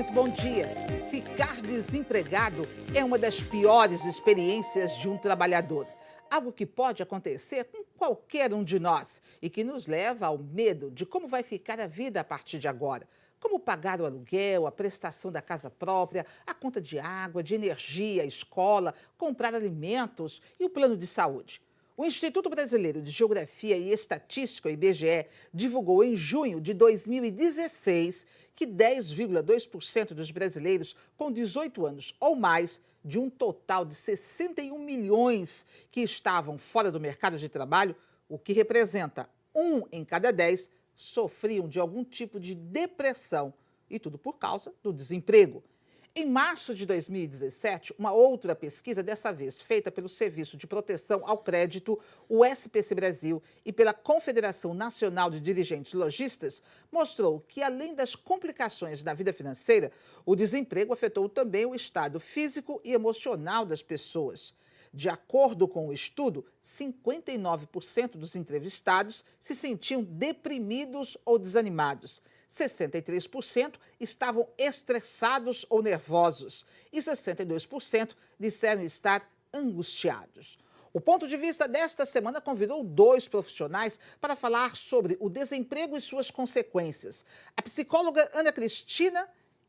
muito bom dia. Ficar desempregado é uma das piores experiências de um trabalhador. Algo que pode acontecer com qualquer um de nós e que nos leva ao medo de como vai ficar a vida a partir de agora. Como pagar o aluguel, a prestação da casa própria, a conta de água, de energia, a escola, comprar alimentos e o plano de saúde. O Instituto Brasileiro de Geografia e Estatística, o IBGE, divulgou em junho de 2016 que 10,2% dos brasileiros com 18 anos ou mais, de um total de 61 milhões que estavam fora do mercado de trabalho, o que representa 1 em cada 10, sofriam de algum tipo de depressão, e tudo por causa do desemprego. Em março de 2017, uma outra pesquisa, dessa vez feita pelo Serviço de Proteção ao Crédito, o SPC Brasil, e pela Confederação Nacional de Dirigentes Lojistas, mostrou que, além das complicações da vida financeira, o desemprego afetou também o estado físico e emocional das pessoas. De acordo com o estudo, 59% dos entrevistados se sentiam deprimidos ou desanimados. 63% estavam estressados ou nervosos e 62% disseram estar angustiados. O Ponto de Vista desta semana convidou 2 profissionais para falar sobre o desemprego e suas consequências. A psicóloga Ana Cristina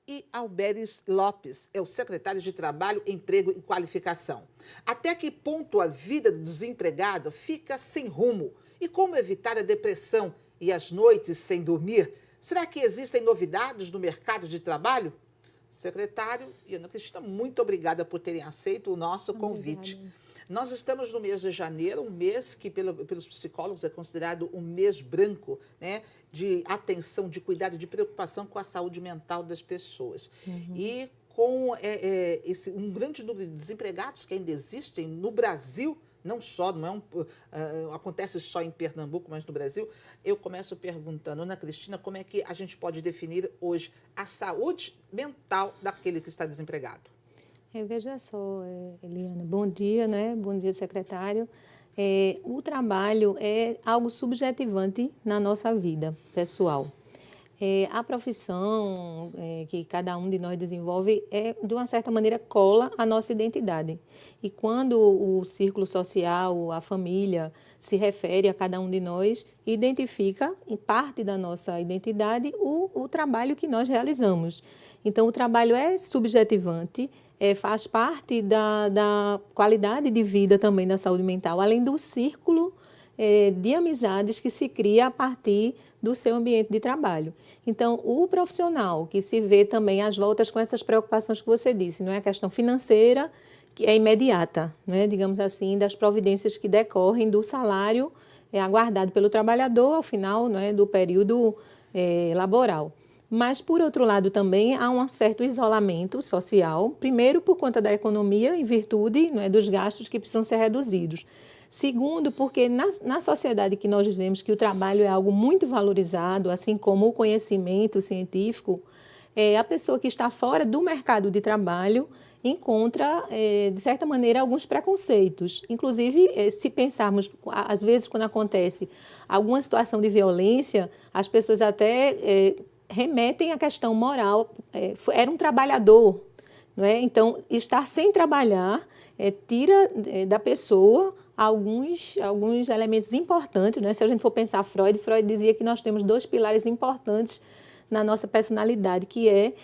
e Alberes Lopes, é o secretário de Trabalho, Emprego e Qualificação. Até que ponto a vida do desempregado fica sem rumo? E como evitar a depressão e as noites sem dormir? Será que existem novidades no mercado de trabalho? Secretário e Ana Cristina, muito obrigada por terem aceito o nosso convite. Nós estamos no mês de janeiro, um mês que pelos psicólogos é considerado um mês branco, né, de atenção, de cuidado, de preocupação com a saúde mental das pessoas. E com um grande número de desempregados que ainda existem no Brasil, não só, acontece só em Pernambuco, mas no Brasil, eu começo perguntando, Ana Cristina, como é que a gente pode definir hoje a saúde mental daquele que está desempregado? Veja só, Eliana, bom dia, né? Bom dia, secretário. O trabalho é algo subjetivante na nossa vida pessoal. A profissão que cada um de nós desenvolve, de uma certa maneira, cola a nossa identidade. E quando o círculo social, a família, se refere a cada um de nós, identifica, em parte da nossa identidade, o trabalho que nós realizamos. Então, o trabalho é subjetivante, faz parte da qualidade de vida também da saúde mental, além do círculo de amizades que se cria a partir do seu ambiente de trabalho. Então, o profissional que se vê também às voltas com essas preocupações que você disse, não é a questão financeira, que é imediata, né, digamos assim, das providências que decorrem do salário aguardado pelo trabalhador ao final, não é, do período laboral. Mas, por outro lado, também há um certo isolamento social, primeiro por conta da economia, em virtude, não é, dos gastos que precisam ser reduzidos. Segundo, porque na sociedade que nós vivemos, que o trabalho é algo muito valorizado, assim como o conhecimento científico, a pessoa que está fora do mercado de trabalho encontra, de certa maneira, alguns preconceitos. Inclusive, se pensarmos, às vezes, quando acontece alguma situação de violência, as pessoas até remetem à questão moral. Era um trabalhador, não é? Então, estar sem trabalhar tira da pessoa alguns elementos importantes, né? Se a gente for pensar Freud dizia que nós temos 2 pilares importantes na nossa personalidade, que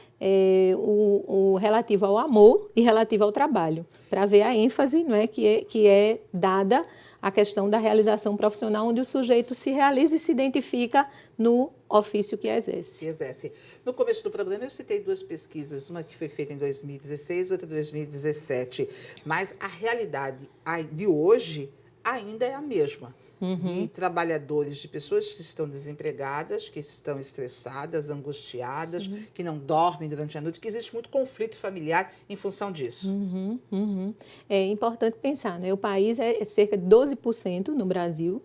o relativo ao amor e relativo ao trabalho, para ver a ênfase, não é, que é dada à questão da realização profissional, onde o sujeito se realiza e se identifica no ofício que exerce. No começo do programa eu citei 2 pesquisas, uma que foi feita em 2016, outra em 2017, mas a realidade de hoje ainda é a mesma. De trabalhadores, de pessoas que estão desempregadas, que estão estressadas, angustiadas, que não dormem durante a noite, que existe muito conflito familiar em função disso. É importante pensar, né? O país é cerca de 12% no Brasil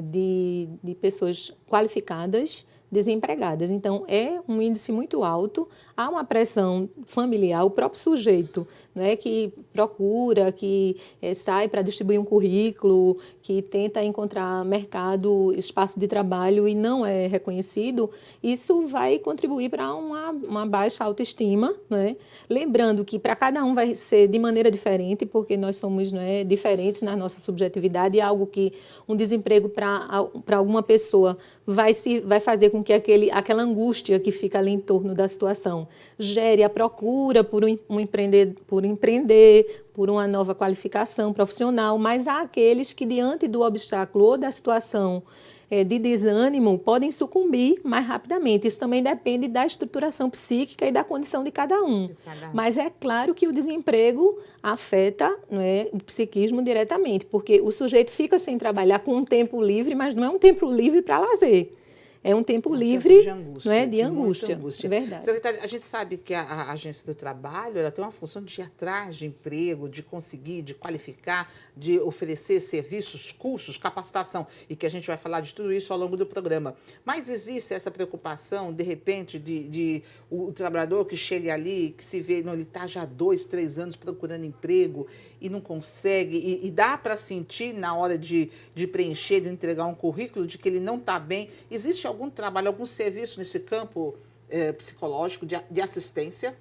de pessoas qualificadas, desempregadas. Então, é um índice muito alto, há uma pressão familiar, o próprio sujeito, né, que procura, que sai para distribuir um currículo, que tenta encontrar mercado, espaço de trabalho e não é reconhecido, isso vai contribuir para uma baixa autoestima, né? Lembrando que para cada um vai ser de maneira diferente, porque nós somos, né, diferentes na nossa subjetividade, e algo que um desemprego para alguma pessoa vai fazer com que aquela angústia que fica ali em torno da situação gere a procura por empreender, por uma nova qualificação profissional, mas há aqueles que, diante do obstáculo ou da situação de desânimo, podem sucumbir mais rapidamente. Isso também depende da estruturação psíquica e da condição de cada um. Mas é claro que o desemprego afeta, né, o psiquismo diretamente, porque o sujeito fica sem trabalhar com um tempo livre, mas não é um tempo livre para lazer. É um tempo livre, de angústia, não é? De angústia. É verdade. Secretária, a gente sabe que a Agência do Trabalho ela tem uma função de ir atrás de emprego, de conseguir, de qualificar, de oferecer serviços, cursos, capacitação, e que a gente vai falar de tudo isso ao longo do programa. Mas existe essa preocupação, de repente, de o trabalhador que chega ali, que se vê, não, ele está já há 2, 3 anos procurando emprego e não consegue, e dá para sentir na hora de preencher, de entregar um currículo, de que ele não está bem. Existe algum trabalho, algum serviço nesse campo psicológico, de assistência?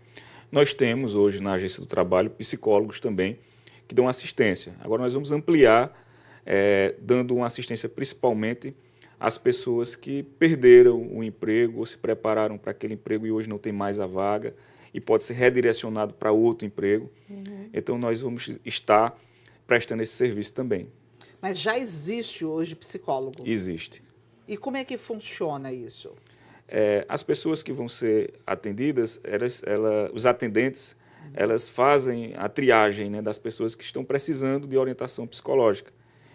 Nós temos hoje na Agência do Trabalho psicólogos também que dão assistência. Agora nós vamos ampliar, dando uma assistência principalmente às pessoas que perderam o emprego ou se prepararam para aquele emprego e hoje não tem mais a vaga e pode ser redirecionado para outro emprego. Então nós vamos estar prestando esse serviço também. Mas já existe hoje psicólogo? Existe. E como é que funciona isso? As pessoas que vão ser atendidas, os atendentes, elas fazem a triagem, né, das pessoas que estão precisando de orientação psicológica.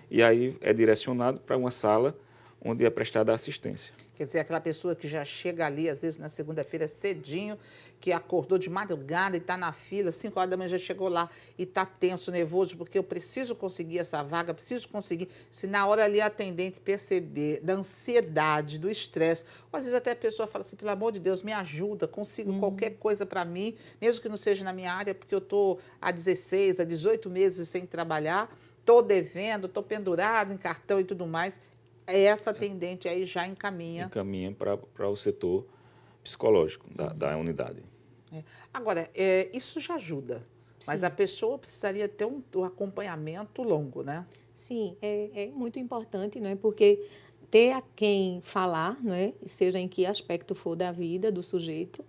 E aí é direcionado para uma sala onde é prestada a assistência. Quer dizer, aquela pessoa que já chega ali, às vezes na segunda-feira cedinho, que acordou de madrugada e está na fila, 5 horas da manhã já chegou lá e está tenso, nervoso, porque eu preciso conseguir essa vaga, preciso conseguir. Se na hora ali a atendente perceber da ansiedade, do estresse, ou às vezes até a pessoa fala assim, pelo amor de Deus, me ajuda, consigo qualquer coisa para mim, mesmo que não seja na minha área, porque eu estou há 16, há 18 meses sem trabalhar, estou devendo, estou pendurado em cartão e tudo mais. Essa atendente aí já encaminha. Encaminha para o setor psicológico da unidade. Agora, isso já ajuda, mas a pessoa precisaria ter um acompanhamento longo, né? Sim, é muito importante, não é? Porque ter a quem falar, não é? Seja em que aspecto for da vida do sujeito,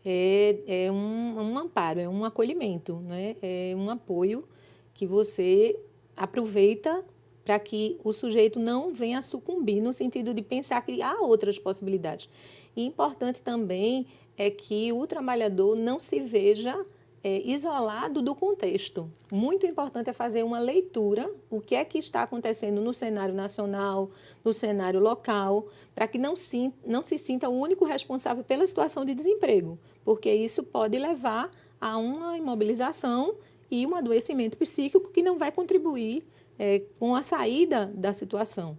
é um amparo, é um acolhimento, não é? É um apoio que você aproveita para que o sujeito não venha a sucumbir, no sentido de pensar que há outras possibilidades. E importante também é que o trabalhador não se veja isolado do contexto. Muito importante é fazer uma leitura, o que é que está acontecendo no cenário nacional, no cenário local, para que não se sinta o único responsável pela situação de desemprego, porque isso pode levar a uma imobilização e um adoecimento psíquico que não vai contribuir com a saída da situação.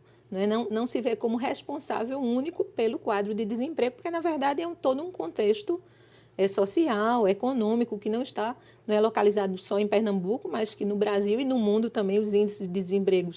Não se vê como responsável único pelo quadro de desemprego, porque, na verdade, é todo um contexto social, econômico, que não é localizado só em Pernambuco, mas que no Brasil e no mundo também os índices de desemprego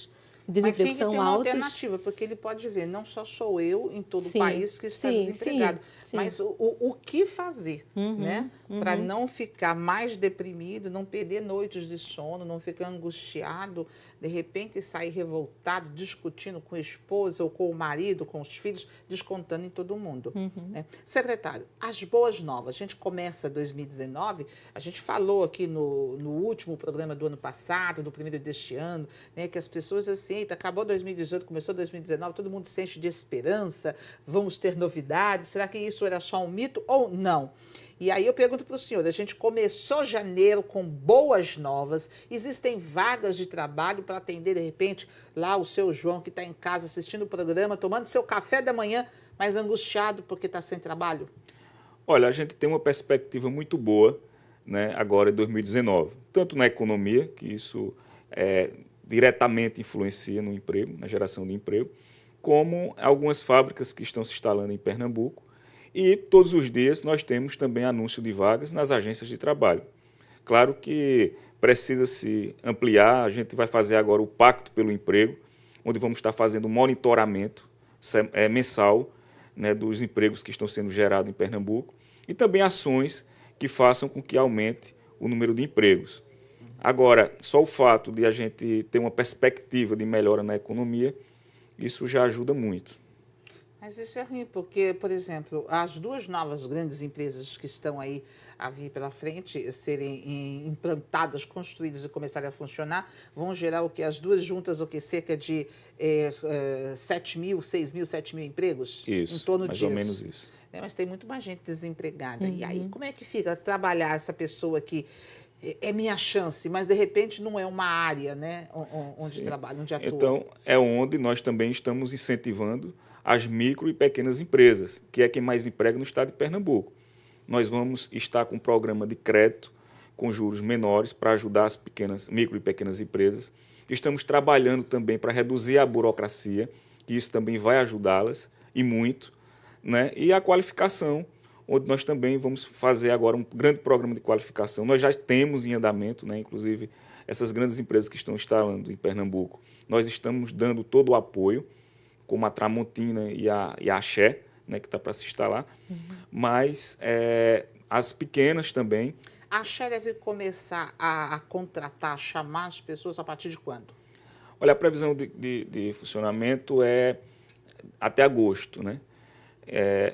Mas tem que ter são uma altos. alternativa, porque ele pode ver, não só sou eu em todo o Sim, país que está desempregado, sim. mas o que fazer, né? Para não ficar mais deprimido, não perder noites de sono, não ficar angustiado, de repente sair revoltado, discutindo com a esposa ou com o marido, com os filhos, descontando em todo mundo. Né? Secretário, as boas novas, a gente começa 2019, a gente falou aqui no último programa do ano passado, no primeiro deste ano, né, que as pessoas assim, eita, acabou 2018, começou 2019, todo mundo se enche de esperança, vamos ter novidades, será que isso era só um mito ou não? E aí eu pergunto para o senhor, a gente começou janeiro com boas novas, existem vagas de trabalho para atender, de repente, lá o seu João que está em casa assistindo o programa, tomando seu café da manhã, mas angustiado porque está sem trabalho? Olha, a gente tem uma perspectiva muito boa, né, agora em 2019, tanto na economia, que isso diretamente influencia no emprego, na geração de emprego, como algumas fábricas que estão se instalando em Pernambuco. E todos os dias nós temos também anúncio de vagas nas agências de trabalho. Claro que precisa se ampliar, a gente vai fazer agora o Pacto pelo Emprego, onde vamos estar fazendo um monitoramento mensal, né, dos empregos que estão sendo gerados em Pernambuco e também ações que façam com que aumente o número de empregos. Agora, só o fato de a gente ter uma perspectiva de melhora na economia, isso já ajuda muito. Mas isso é ruim, porque, por exemplo, as duas novas grandes empresas que estão aí a vir pela frente, serem implantadas, construídas e começarem a funcionar, vão gerar o que? As duas juntas, o que? Cerca de 7 mil, 6 mil, 7 mil empregos? Isso, em torno mais disso. ou menos isso. Mas tem muito mais gente desempregada. E aí, como é que fica trabalhar essa pessoa que é minha chance, mas de repente não é uma área, né, onde trabalha, onde atua? Então, é onde nós também estamos incentivando as micro e pequenas empresas, que é quem mais emprega no estado de Pernambuco. Nós vamos estar com um programa de crédito com juros menores para ajudar as micro e pequenas empresas. Estamos trabalhando também para reduzir a burocracia, que isso também vai ajudá-las, e muito, né? E a qualificação, onde nós também vamos fazer agora um grande programa de qualificação. Nós já temos em andamento, né? Inclusive, essas grandes empresas que estão instalando em Pernambuco, nós estamos dando todo o apoio, como a Tramontina e a Axé, né, que está para se instalar, mas as pequenas também. A Axé deve começar a contratar, a chamar as pessoas a partir de quando? Olha, a previsão de funcionamento é até agosto, né?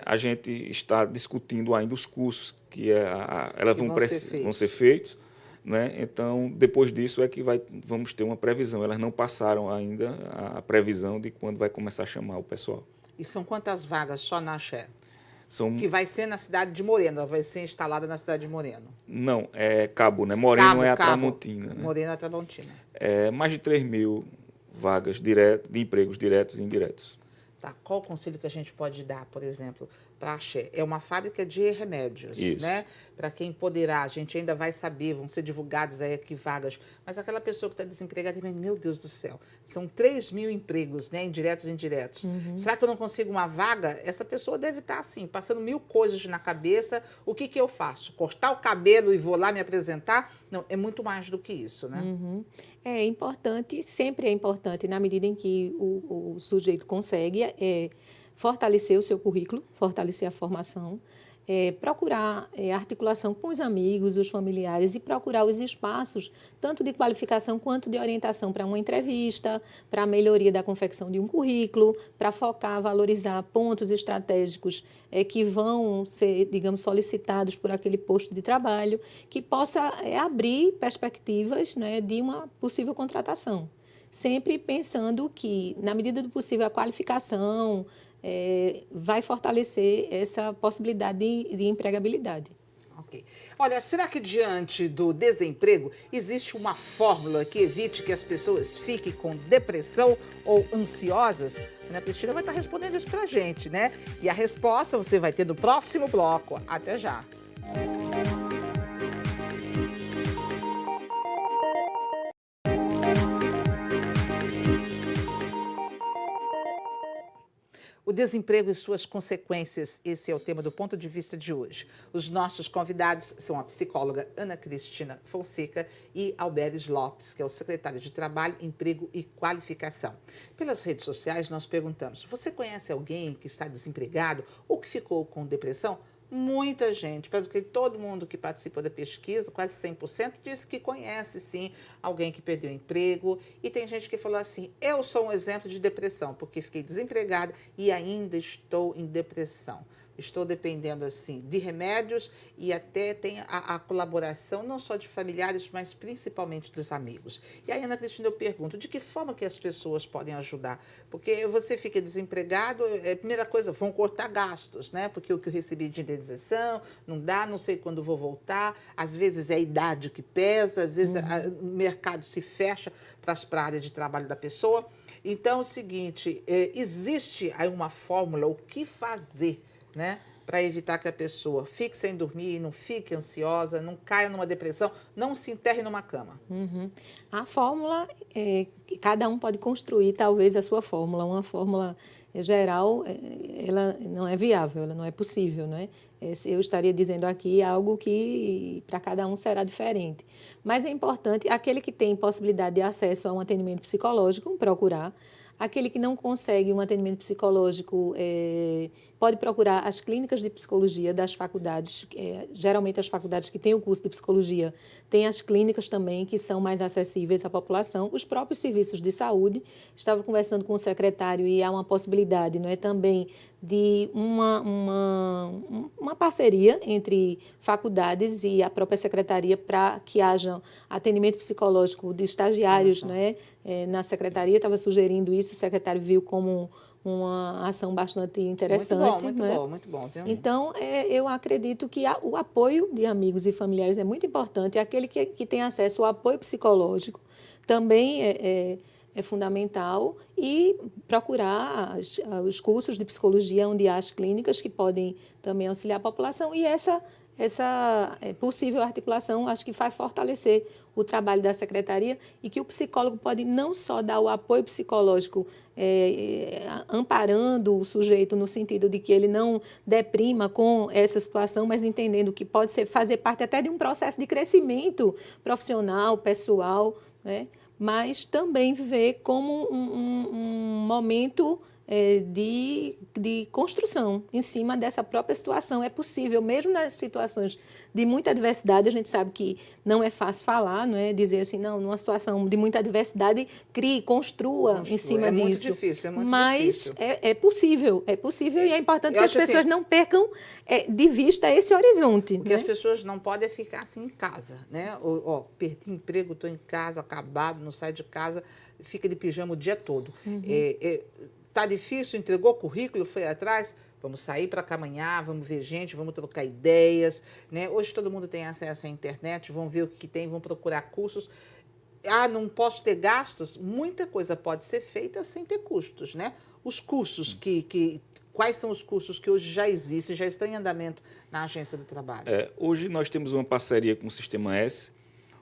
A gente está discutindo ainda os cursos que elas vão ser feitos, né? Então, depois disso é que vamos ter uma previsão. Elas não passaram ainda a previsão de quando vai começar a chamar o pessoal. E são quantas vagas só na Axé? São... Que vai ser na cidade de Moreno, ela vai ser instalada na cidade de Moreno. Não, é Cabo, né? Moreno é a Tramontina. Né? Moreno é a Tramontina. Mais de 3 mil vagas de empregos diretos e indiretos. Tá. Qual o conselho que a gente pode dar, por exemplo, para a Axé? É uma fábrica de remédios, isso, né? Para quem poderá, a gente ainda vai saber, vão ser divulgados aí aqui vagas, mas aquela pessoa que está desempregada, meu Deus do céu, são 3 mil empregos, né? Indiretos e indiretos. Será que eu não consigo uma vaga? Essa pessoa deve estar, assim, passando mil coisas na cabeça. O que eu faço? Cortar o cabelo e vou lá me apresentar? Não, é muito mais do que isso, né? É importante, sempre é importante, na medida em que o sujeito consegue fortalecer o seu currículo, fortalecer a formação, procurar articulação com os amigos, os familiares e procurar os espaços, tanto de qualificação quanto de orientação para uma entrevista, para a melhoria da confecção de um currículo, para focar, valorizar pontos estratégicos que vão ser, digamos, solicitados por aquele posto de trabalho, que possa abrir perspectivas, né, de uma possível contratação. Sempre pensando que, na medida do possível, a qualificação vai fortalecer essa possibilidade de empregabilidade. Ok. Olha, será que diante do desemprego existe uma fórmula que evite que as pessoas fiquem com depressão ou ansiosas? A Ana Cristina vai estar respondendo isso pra gente, né? E a resposta você vai ter no próximo bloco. Até já. O desemprego e suas consequências, esse é o tema do Ponto de Vista de hoje. Os nossos convidados são a psicóloga Ana Cristina Fonseca e Alberes Lopes, que é o secretário de Trabalho, Emprego e Qualificação. Pelas redes sociais nós perguntamos, você conhece alguém que está desempregado ou que ficou com depressão? Muita gente, porque todo mundo que participou da pesquisa, quase 100%, disse que conhece, sim, alguém que perdeu o emprego. E tem gente que falou assim, eu sou um exemplo de depressão, porque fiquei desempregada e ainda estou em depressão. Estou dependendo, assim, de remédios e até tem a colaboração não só de familiares, mas principalmente dos amigos. E aí, Ana Cristina, eu pergunto, de que forma que as pessoas podem ajudar? Porque você fica desempregado, primeira coisa, vão cortar gastos, né? Porque o que eu recebi de indenização não dá, não sei quando vou voltar. Às vezes é a idade que pesa, às vezes o mercado se fecha para a área de trabalho da pessoa. Então, é o seguinte, existe aí uma fórmula, o que fazer, né? para evitar que a pessoa fique sem dormir, não fique ansiosa, não caia numa depressão, não se enterre numa cama? A fórmula, cada um pode construir talvez a sua fórmula. Uma fórmula geral, ela não é viável, ela não é possível, né? Eu estaria dizendo aqui algo que para cada um será diferente. Mas é importante, aquele que tem possibilidade de acesso a um atendimento psicológico, procurar. Aquele que não consegue um atendimento psicológico pode procurar as clínicas de psicologia das faculdades. Geralmente, as faculdades que têm o curso de psicologia têm as clínicas também, que são mais acessíveis à população. Os próprios serviços de saúde. Estava conversando com o secretário e há uma possibilidade, não é, também de uma parceria entre faculdades e a própria secretaria para que haja atendimento psicológico de estagiários, né? Na secretaria estava sugerindo isso, o secretário viu como uma ação bastante interessante. Muito não é? bom, muito bom. Então, eu acredito que o apoio de amigos e familiares é muito importante. Aquele que tem acesso ao apoio psicológico também é fundamental, e procurar os cursos de psicologia onde há as clínicas que podem também auxiliar a população, e essa possível articulação acho que vai fortalecer o trabalho da secretaria, e que o psicólogo pode não só dar o apoio psicológico amparando o sujeito no sentido de que ele não deprima com essa situação, mas entendendo que pode fazer parte até de um processo de crescimento profissional, pessoal, né? Mas também ver como um momento de construção em cima dessa própria situação. É possível, mesmo nas situações de muita adversidade, a gente sabe que não é fácil falar, não é dizer assim, não, numa situação de muita adversidade, construa em cima disso. Muito difícil, é muito Mas difícil. É possível, e é importante que as pessoas não percam de vista esse horizonte. Porque né? as pessoas não podem ficar assim em casa, né? Perdi emprego, estou em casa, acabado, não saio de casa, fica de pijama o dia todo. Tá difícil, entregou currículo, foi atrás, vamos sair para caminhar, vamos ver gente, vamos trocar ideias, né? Hoje todo mundo tem acesso à internet, vão ver o que tem, vão procurar cursos. Não posso ter gastos? Muita coisa pode ser feita sem ter custos, né? Os cursos quais são os cursos que hoje já existem, já estão em andamento na Agência do Trabalho? Hoje nós temos uma parceria com o Sistema S,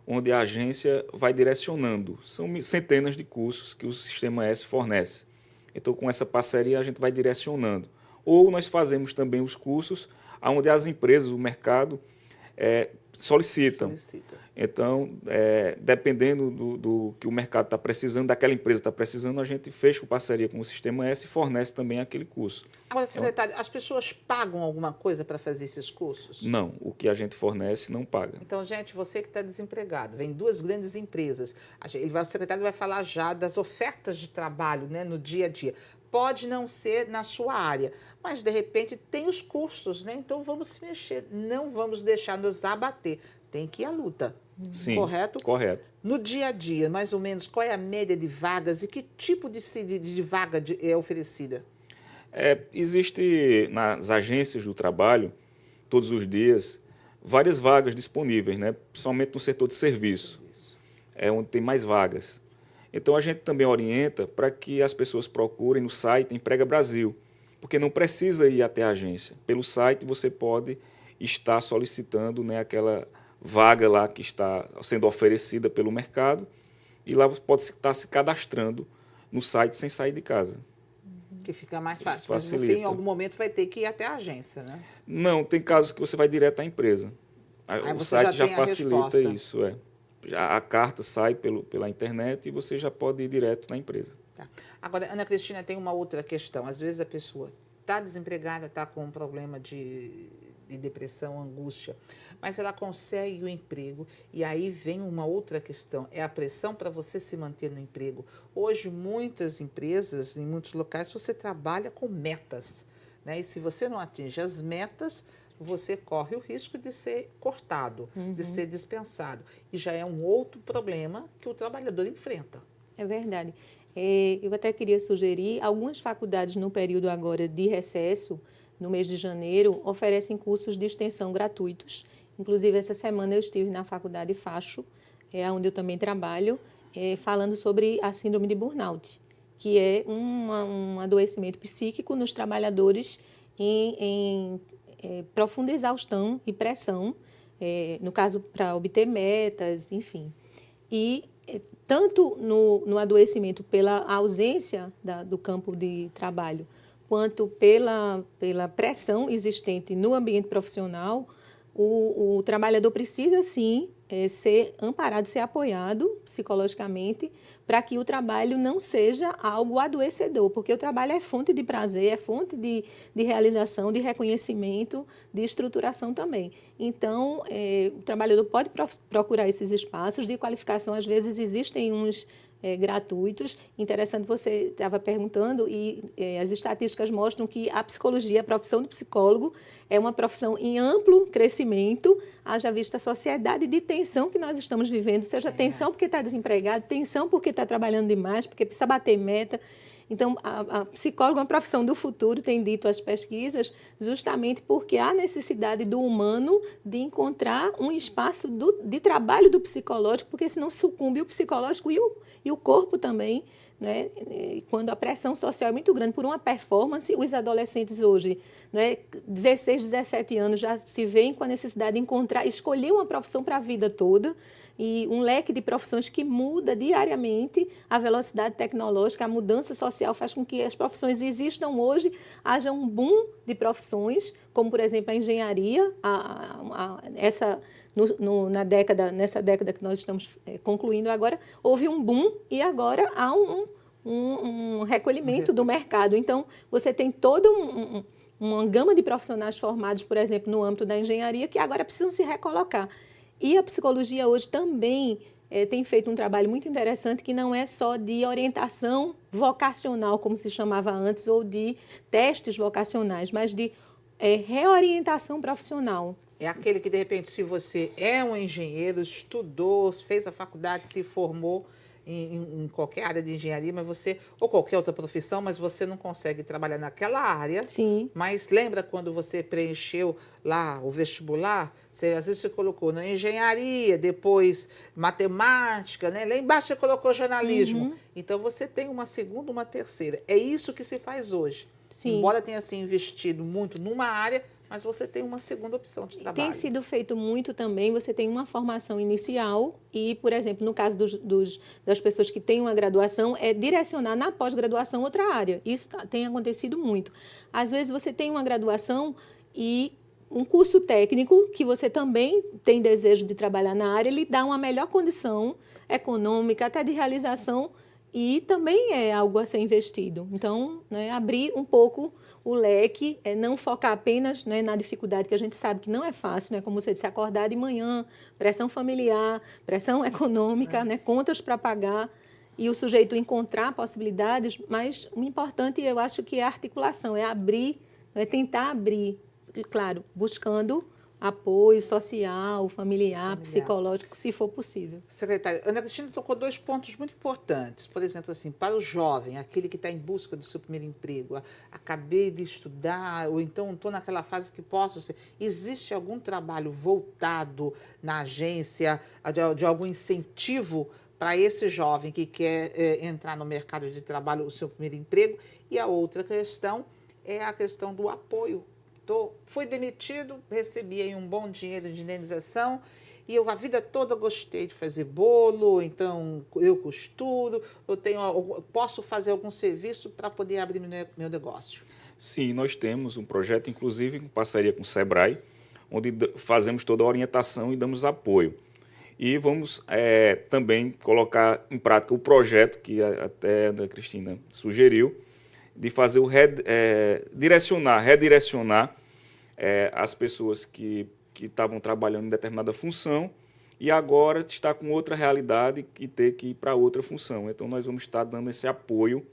onde a agência vai direcionando. São centenas de cursos que o Sistema S fornece. Então, com essa parceria, a gente vai direcionando. Ou nós fazemos também os cursos onde as empresas, o mercado, solicitam. Então, dependendo do que o mercado está precisando, daquela empresa está precisando, a gente fecha uma parceria com o Sistema S e fornece também aquele curso. Agora, secretário, as pessoas pagam alguma coisa para fazer esses cursos? Não, o que a gente fornece não paga. Então, gente, você que está desempregado, vem duas grandes empresas, o secretário vai falar já das ofertas de trabalho, né, no dia a dia. Pode não ser na sua área, mas, de repente, tem os cursos, né? Então, vamos se mexer, não vamos deixar nos abater. Tem que ir à luta. Sim, correto? Correto. No dia a dia, mais ou menos, qual é a média de vagas e que tipo de vaga é oferecida? Existe nas agências do trabalho, todos os dias, várias vagas disponíveis, né? Principalmente no setor de serviço. É onde tem mais vagas. Então, a gente também orienta para que as pessoas procurem no site Emprega Brasil, porque não precisa ir até a agência. Pelo site, você pode estar solicitando, né, aquela vaga lá que está sendo oferecida pelo mercado, e lá você pode estar se cadastrando no site sem sair de casa. Que fica mais fácil. Isso mas facilita. você, em algum momento, vai ter que ir até a agência, né? Não, tem casos que você vai direto à empresa. O site já facilita isso. A carta sai pela internet e você já pode ir direto na empresa. Tá. Agora, Ana Cristina, tem uma outra questão. Às vezes a pessoa está desempregada, está com um problema de depressão, angústia, mas ela consegue o emprego, e aí vem uma outra questão, é a pressão para você se manter no emprego. Hoje, muitas empresas, em muitos locais, você trabalha com metas, né? E se você não atinge as metas, você corre o risco de ser cortado, de ser dispensado. E já é um outro problema que o trabalhador enfrenta. É verdade. Eu até queria sugerir, algumas faculdades no período agora de recesso, no mês de janeiro, oferecem cursos de extensão gratuitos. Inclusive, essa semana eu estive na Faculdade Facho, onde eu também trabalho, falando sobre a síndrome de burnout, que é um adoecimento psíquico nos trabalhadores em profunda exaustão e pressão, no caso, para obter metas, enfim. E tanto no adoecimento pela ausência do campo de trabalho, quanto pela pressão existente no ambiente profissional, o trabalhador precisa, sim, ser amparado, ser apoiado psicologicamente, para que o trabalho não seja algo adoecedor, porque o trabalho é fonte de prazer, é fonte de realização, de reconhecimento, de estruturação também. Então, o trabalhador pode procurar esses espaços de qualificação, às vezes existem uns gratuitos. Interessante, você estava perguntando, e as estatísticas mostram que a psicologia, a profissão de psicólogo, é uma profissão em amplo crescimento, haja vista a sociedade de tensão que nós estamos vivendo, seja tensão porque está desempregado, tensão porque está trabalhando demais, porque precisa bater meta. Então, a psicóloga é uma profissão do futuro, tem dito as pesquisas, justamente porque há necessidade do humano de encontrar um espaço de trabalho do psicológico, porque senão sucumbe o psicológico e o corpo também, né? Quando a pressão social é muito grande por uma performance, os adolescentes hoje, né, 16, 17 anos, já se veem com a necessidade de escolher uma profissão para a vida toda, e um leque de profissões que muda diariamente. A velocidade tecnológica, a mudança social faz com que as profissões existam hoje, haja um boom de profissões, como, por exemplo, a engenharia, nessa década que nós estamos concluindo agora, houve um boom e agora há um recolhimento do mercado. Então, você tem toda uma gama de profissionais formados, por exemplo, no âmbito da engenharia, que agora precisam se recolocar. E a psicologia hoje também tem feito um trabalho muito interessante, que não é só de orientação vocacional, como se chamava antes, ou de testes vocacionais, mas de reorientação profissional. É aquele que, de repente, se você é um engenheiro, estudou, fez a faculdade, se formou em qualquer área de engenharia, mas você, ou qualquer outra profissão, mas você não consegue trabalhar naquela área. Sim. Mas lembra quando você preencheu lá o vestibular? Às vezes você colocou na engenharia, depois matemática, né? Lá embaixo você colocou jornalismo. Uhum. Então você tem uma segunda, uma terceira. É isso que se faz hoje. Sim. Embora tenha se investido muito numa área, mas você tem uma segunda opção de trabalho. Tem sido feito muito também, você tem uma formação inicial e, por exemplo, no caso das pessoas que têm uma graduação, é direcionar na pós-graduação outra área. Isso tem acontecido muito. Às vezes você tem uma graduação e um curso técnico que você também tem desejo de trabalhar na área, ele dá uma melhor condição econômica, até de realização, e também é algo a ser investido. Então, né, abrir um pouco o leque, não focar apenas, né, na dificuldade, que a gente sabe que não é fácil, né, como você disse, acordar de manhã, pressão familiar, pressão econômica, né, contas para pagar, e o sujeito encontrar possibilidades, mas o importante, eu acho que é a articulação, é abrir, é tentar abrir, claro, buscando apoio social, familiar, psicológico, se for possível. Secretária, Ana Cristina tocou dois pontos muito importantes. Por exemplo, assim, para o jovem, aquele que está em busca do seu primeiro emprego, acabei de estudar, ou então estou naquela fase que posso ser. Existe algum trabalho voltado na agência, de algum incentivo para esse jovem que quer entrar no mercado de trabalho, o seu primeiro emprego? E a outra questão é a questão do apoio. Fui demitido, recebi aí um bom dinheiro de indenização e eu a vida toda gostei de fazer bolo, então eu costuro, posso fazer algum serviço para poder abrir meu negócio. Sim, nós temos um projeto, inclusive, em parceria com o Sebrae, onde fazemos toda a orientação e damos apoio. E vamos também colocar em prática o projeto que até a Ana Cristina sugeriu, de fazer redirecionar as pessoas que estavam trabalhando em determinada função e agora está com outra realidade e ter que ir para outra função. Então, nós vamos estar dando esse apoio,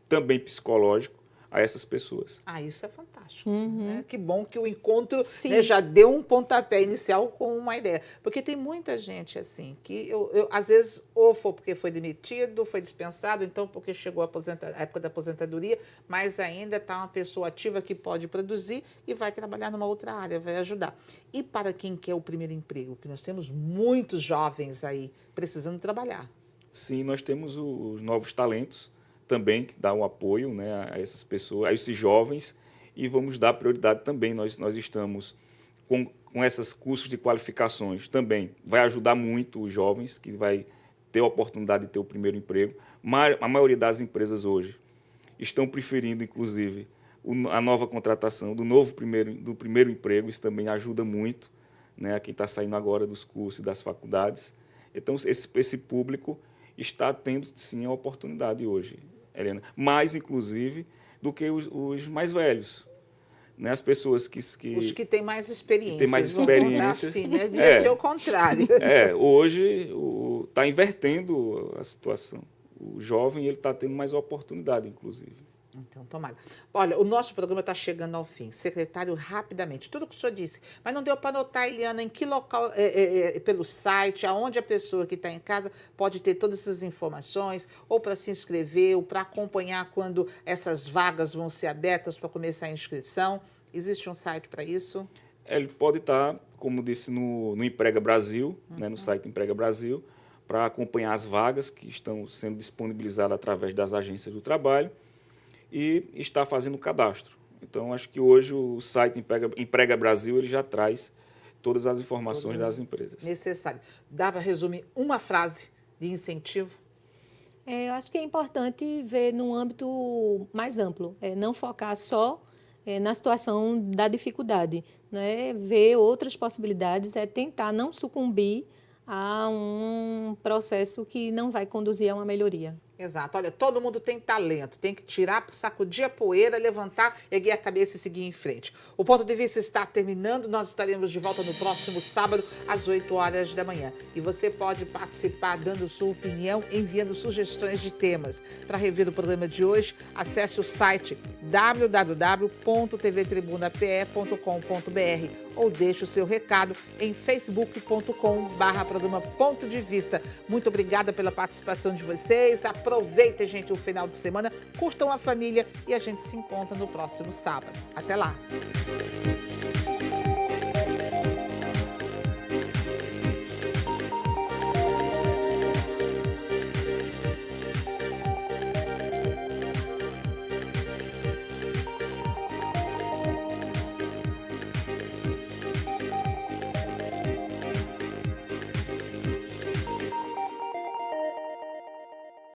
também psicológico, a essas pessoas. Isso é fantástico. Né? Que bom que o encontro, Sim, né, já deu um pontapé inicial com uma ideia. Porque tem muita gente assim, que eu às vezes, ou foi porque foi demitido, foi dispensado, então porque chegou a época da aposentadoria, mas ainda está uma pessoa ativa que pode produzir e vai trabalhar numa outra área, vai ajudar. E para quem quer o primeiro emprego? Porque nós temos muitos jovens aí precisando trabalhar. Sim, nós temos os novos talentos, também que dá um apoio, né, a essas pessoas, a esses jovens, e vamos dar prioridade também. Nós estamos com esses cursos de qualificações também. Vai ajudar muito os jovens que vai ter a oportunidade de ter o primeiro emprego. A maioria das empresas hoje estão preferindo, inclusive, a nova contratação do primeiro emprego. Isso também ajuda muito, né, a quem está saindo agora dos cursos e das faculdades. Então, esse público está tendo, sim, a oportunidade hoje, Helena. Mais, inclusive, do que os mais velhos. Né? As pessoas que... Os que têm mais experiência. Tem mais experiência. Assim, né? Devia ser o contrário. Hoje está invertendo a situação. O jovem está tendo mais oportunidade, inclusive. Então, tomara. Olha, o nosso programa está chegando ao fim. Secretário, rapidamente, tudo o que o senhor disse, mas não deu para anotar, Eliana, em que local, pelo site, aonde a pessoa que está em casa pode ter todas essas informações, ou para se inscrever, ou para acompanhar quando essas vagas vão ser abertas para começar a inscrição. Existe um site para isso? Ele pode estar, como disse, no Emprega Brasil, né, no site Emprega Brasil, para acompanhar as vagas que estão sendo disponibilizadas através das agências do trabalho, e está fazendo o cadastro. Então, acho que hoje o site Emprega Brasil ele já traz todas as informações das empresas. Necessário. Dá para resumir uma frase de incentivo? Eu acho que é importante ver num âmbito mais amplo, não focar só na situação da dificuldade, né? Ver outras possibilidades, tentar não sucumbir a um processo que não vai conduzir a uma melhoria. Exato. Olha, todo mundo tem talento, tem que tirar, sacudir a poeira, levantar, erguer a cabeça e seguir em frente. O Ponto de Vista está terminando, nós estaremos de volta no próximo sábado, às 8 horas da manhã. E você pode participar dando sua opinião, enviando sugestões de temas. Para rever o programa de hoje, acesse o site www.tvtribunape.com.br ou deixe o seu recado em facebook.com/programa Ponto de Vista. Muito obrigada pela participação de vocês. Aproveitem, gente, o final de semana, curtam a família e a gente se encontra no próximo sábado. Até lá!